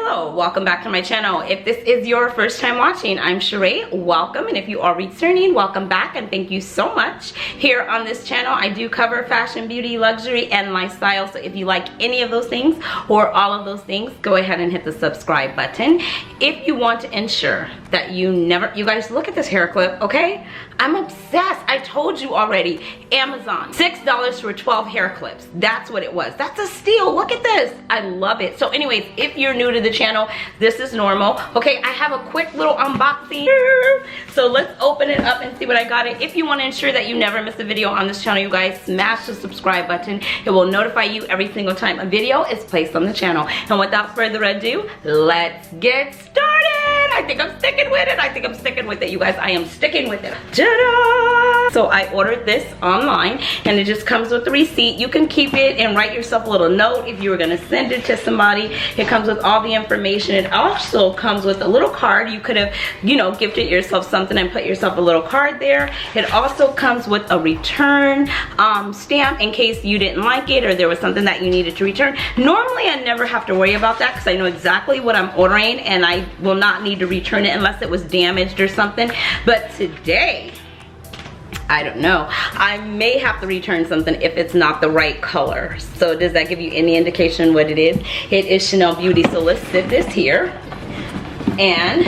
Hello, welcome back to my channel. If this is your first time watching, I'm Sheree. Welcome, and if you are returning, welcome back and thank you so much. Here on this channel, I do cover fashion, beauty, luxury, and lifestyle. So if you like any of those things or all of those things, go ahead and hit the subscribe button. If you want to ensure that you guys look at this hair clip, okay? I'm obsessed. I told you already. Amazon, $6 for 12 hair clips. That's what it was. That's a steal. Look at this. I love it. So anyways, if you're new to the channel, this is normal. Okay, I have a quick little unboxing. So let's open it up and see what I got it. If you want to ensure that you never miss a video on this channel, you guys smash the subscribe button. It will notify you every single time a video is placed on the channel. And without further ado, let's get started. I think I'm sticking with it. I think I'm sticking with it, you guys. I am sticking with it. Ta-da! So I ordered this online and it just comes with the receipt. You can keep it and write yourself a little note if you were gonna send it to somebody. It comes with all the information. It also comes with a little card. You could have, you know, gifted yourself something and put yourself a little card there. It also comes with a return stamp in case you didn't like it or there was something that you needed to return. Normally I never have to worry about that because I know exactly what I'm ordering and I will not need to return it unless it was damaged or something. But today, I don't know, I may have to return something if it's not the right color. So does that give you any indication what it is? It is Chanel Beauty. So let's sit this here and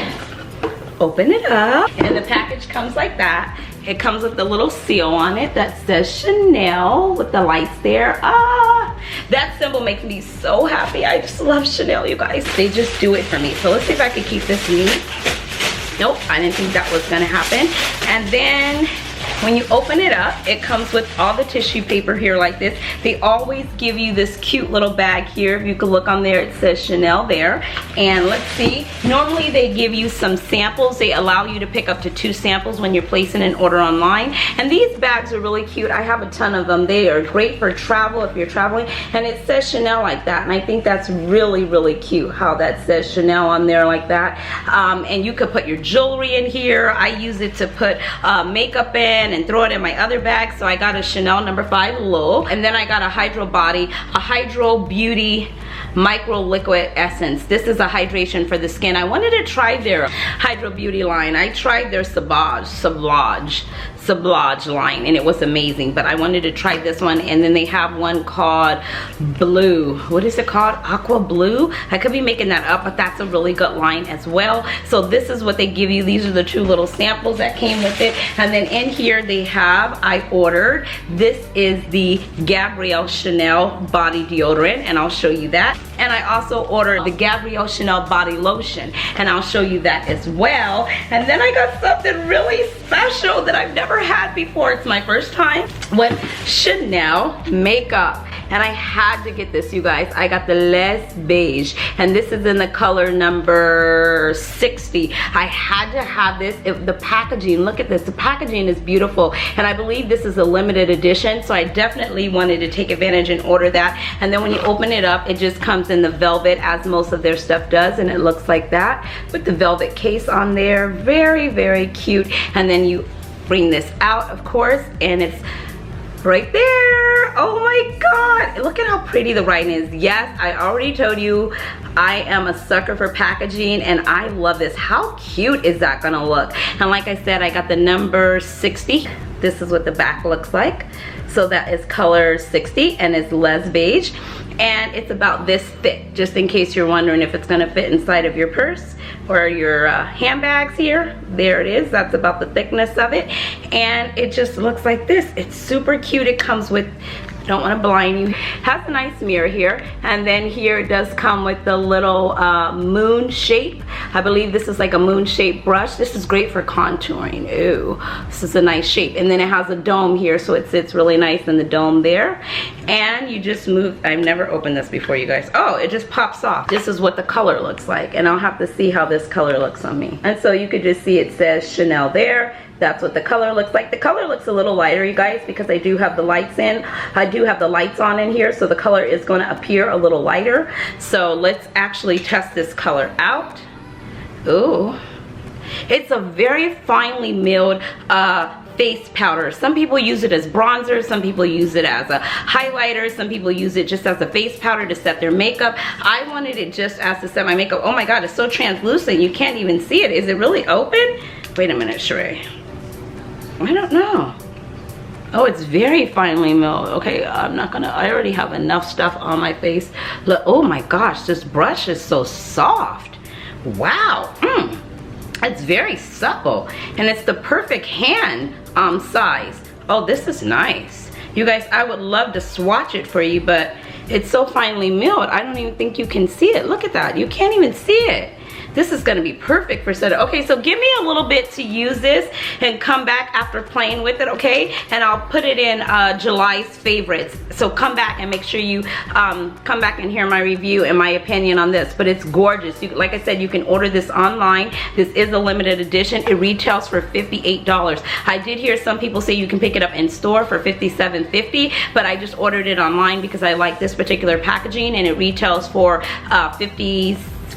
open it up. And the package comes like that. It comes with a little seal on it that says Chanel with the lights there. That symbol makes me so happy. I just love Chanel, you guys. They just do it for me. So let's see if I can keep this neat. Nope, I didn't think that was gonna happen. And then when you open it up, it comes with all the tissue paper here like this. They always give you this cute little bag here. If you could look on there, it says Chanel there. And let's see, normally they give you some samples. They allow you to pick up to 2 samples when you're placing an order online. And these bags are really cute. I have a ton of them. They are great for travel if you're traveling. And it says Chanel like that. And I think that's really, really cute how that says Chanel on there like that. And you could put your jewelry in here. I use it to put makeup in and throw it in my other bag. So I got a Chanel No. 5 Low, and then I got a Hydro Body, a Hydro Beauty Micro Liquid Essence. This is a hydration for the skin. I wanted to try their Hydro Beauty line. I tried their Sablage line and it was amazing, but I wanted to try this one. And then they have one called Blue. What is it called? Aqua Blue? I could be making that up, but that's a really good line as well. So this is what they give you. These are the 2 little samples that came with it. And then in here they have, I ordered, this is the Gabrielle Chanel Body Deodorant, and I'll show you that. And I also ordered the Gabrielle Chanel Body Lotion, and I'll show you that as well. And then I got something really special that I've never had before. It's my first time with Chanel makeup. And I had to get this, you guys. I got the Les Beige, and this is in the color number 60. I had to have this. The packaging, look at this. The packaging is beautiful, and I believe this is a limited edition, so I definitely wanted to take advantage and order that. And then when you open it up, it just comes in the velvet, as most of their stuff does, and it looks like that with the velvet case on there. Very, very cute. And then you bring this out, of course, and it's right there. Oh my god, look at how pretty the writing is. Yes, I already told you I am a sucker for packaging, and I love this. How cute is that gonna look? And like I said, I got the number 60. This is what the back looks like. So that is color 60, and it's Les Beige, and it's about this thick, just in case you're wondering if it's gonna fit inside of your purse or your handbags here. There it is. That's about the thickness of it, and it just looks like this. It's super cute. It comes with, don't want to blind you, has a nice mirror here, and then here it does come with the little moon shape. I believe this is like a moon shaped brush. This is great for contouring. Ooh, this is a nice shape. And then it has a dome here, so it sits really nice in the dome there. And you just move. I've never opened this before, you guys. Oh, it just pops off. This is what the color looks like, and I'll have to see how this color looks on me. And so you could just see it says Chanel there. That's what the color looks like. The color looks a little lighter, you guys, because I do have the lights in. I do have the lights on in here, so the color is going to appear a little lighter. So let's actually test this color out. Ooh, it's a very finely milled face powder. Some people use it as bronzer, some people use it as a highlighter, some people use it just as a face powder to set their makeup. I wanted it just as to set my makeup. Oh my god, it's so translucent, you can't even see it. Is it really open? Wait a minute, Sheree. I don't know. Oh, it's very finely milled. Okay, I'm not gonna, I already have enough stuff on my face. Look, oh my gosh, this brush is so soft. Wow, it's very supple. And it's the perfect hand size. Oh, this is nice. You guys, I would love to swatch it for you, but it's so finely milled, I don't even think you can see it. Look at that, you can't even see it. This is gonna be perfect for setting. Okay, so give me a little bit to use this and come back after playing with it, okay? And I'll put it in July's favorites. So come back and make sure you come back and hear my review and my opinion on this. But it's gorgeous. Like I said, you can order this online. This is a limited edition. It retails for $58. I did hear some people say you can pick it up in store for $57.50, but I just ordered it online because I like this particular packaging, and it retails for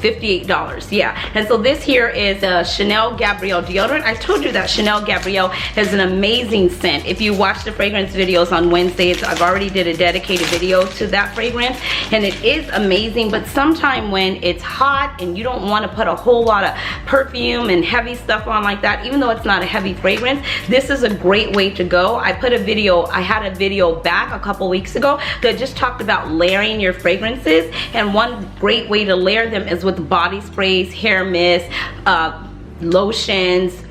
$58, yeah. And so this here is a Chanel Gabrielle deodorant. I told you that Chanel Gabrielle has an amazing scent. If you watch the fragrance videos on Wednesdays, I've already did a dedicated video to that fragrance, and it is amazing. But sometime when it's hot and you don't want to put a whole lot of perfume and heavy stuff on like that, even though it's not a heavy fragrance, this is a great way to go. I had a video back a couple weeks ago that just talked about layering your fragrances, and one great way to layer them is with body sprays, hair mist, lotions,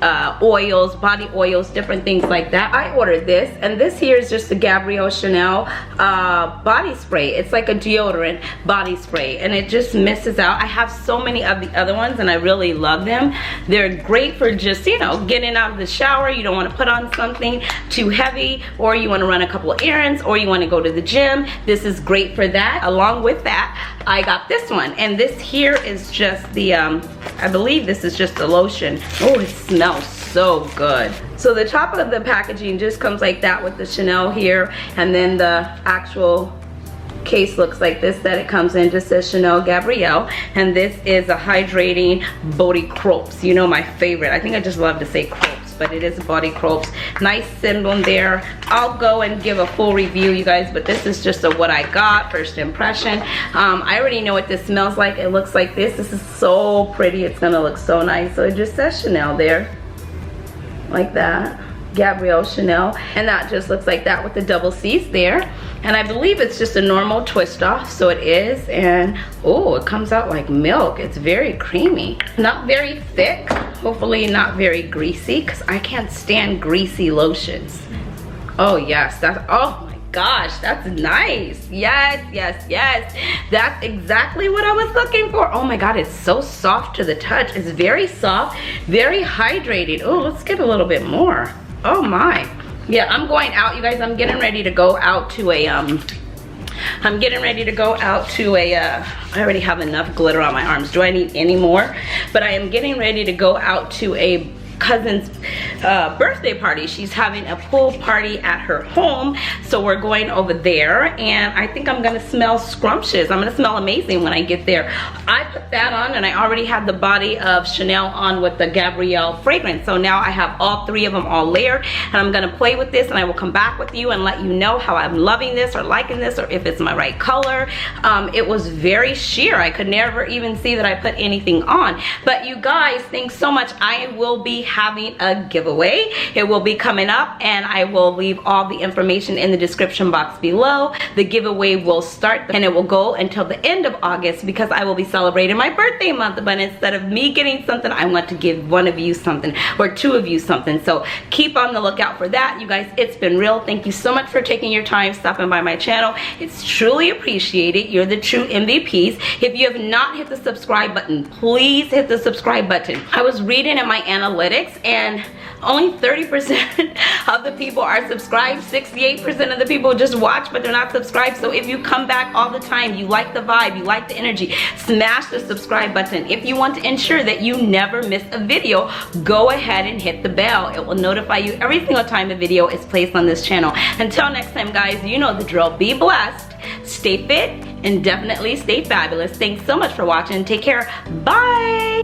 oils, body oils, different things like that. I ordered this, and this here is just the Gabrielle Chanel body spray. It's like a deodorant body spray, and it just misses out. I have so many of the other ones, and I really love them. They're great for just, you know, getting out of the shower. You don't want to put on something too heavy, or you want to run a couple of errands, or you want to go to the gym. This is great for that. Along with that, I got this one, and this here is just the I believe this is just the lotion. Oh, it smells so good. So the top of the packaging just comes like that with the Chanel here, and then the actual case looks like this that it comes in. Just says Chanel Gabrielle, and this is a hydrating body crops. You know, my favorite. I think I just love to say crops, but it is body crops. Nice symbol there. I'll go and give a full review, you guys, but this is just what I got, first impression. I already know what this smells like. It looks like this. This is so pretty. It's gonna look so nice. So it just says Chanel there, like that. Gabrielle Chanel, and that just looks like that with the double C's there. And I believe it's just a normal twist off, so it is. And oh, it comes out like milk. It's very creamy, not very thick, hopefully not very greasy, because I can't stand greasy lotions. Oh yes, that's, oh my gosh, that's nice. Yes, yes, yes, that's exactly what I was looking for. Oh my god, it's so soft to the touch. It's very soft, very hydrated. Oh, let's get a little bit more. Oh my. Yeah, I'm going out, you guys. I'm getting ready to go out to a I already have enough glitter on my arms. Do I need any more? But I am getting ready to go out to a cousin's birthday party. She's having a pool party at her home, so we're going over there, and I think I'm gonna smell scrumptious. I'm gonna smell amazing when I get there. I put that on, and I already had the body of Chanel on with the Gabrielle fragrance, so now I have all three of them all layered, and I'm gonna play with this, and I will come back with you and let you know how I'm loving this or liking this, or if it's my right color. It was very sheer. I could never even see that I put anything on. But you guys, thanks so much. I will be having a giveaway. It will be coming up, and I will leave all the information in the description box below. The giveaway will start, and it will go until the end of August, because I will be celebrating my birthday month. But instead of me getting something, I want to give one of you something, or two of you something. So keep on the lookout for that. You guys, it's been real. Thank you so much for taking your time stopping by my channel. It's truly appreciated. You're the true MVPs. If you have not hit the subscribe button, please hit the subscribe button. I was reading in my analytics, and only 30% of the people are subscribed. 68% of the people just watch, but they're not subscribed. So if you come back all the time, you like the vibe, you like the energy, smash the subscribe button. If you want to ensure that you never miss a video, go ahead and hit the bell. It will notify you every single time a video is placed on this channel. Until next time, guys, you know the drill. Be blessed, stay fit, and definitely stay fabulous. Thanks so much for watching. Take care. Bye.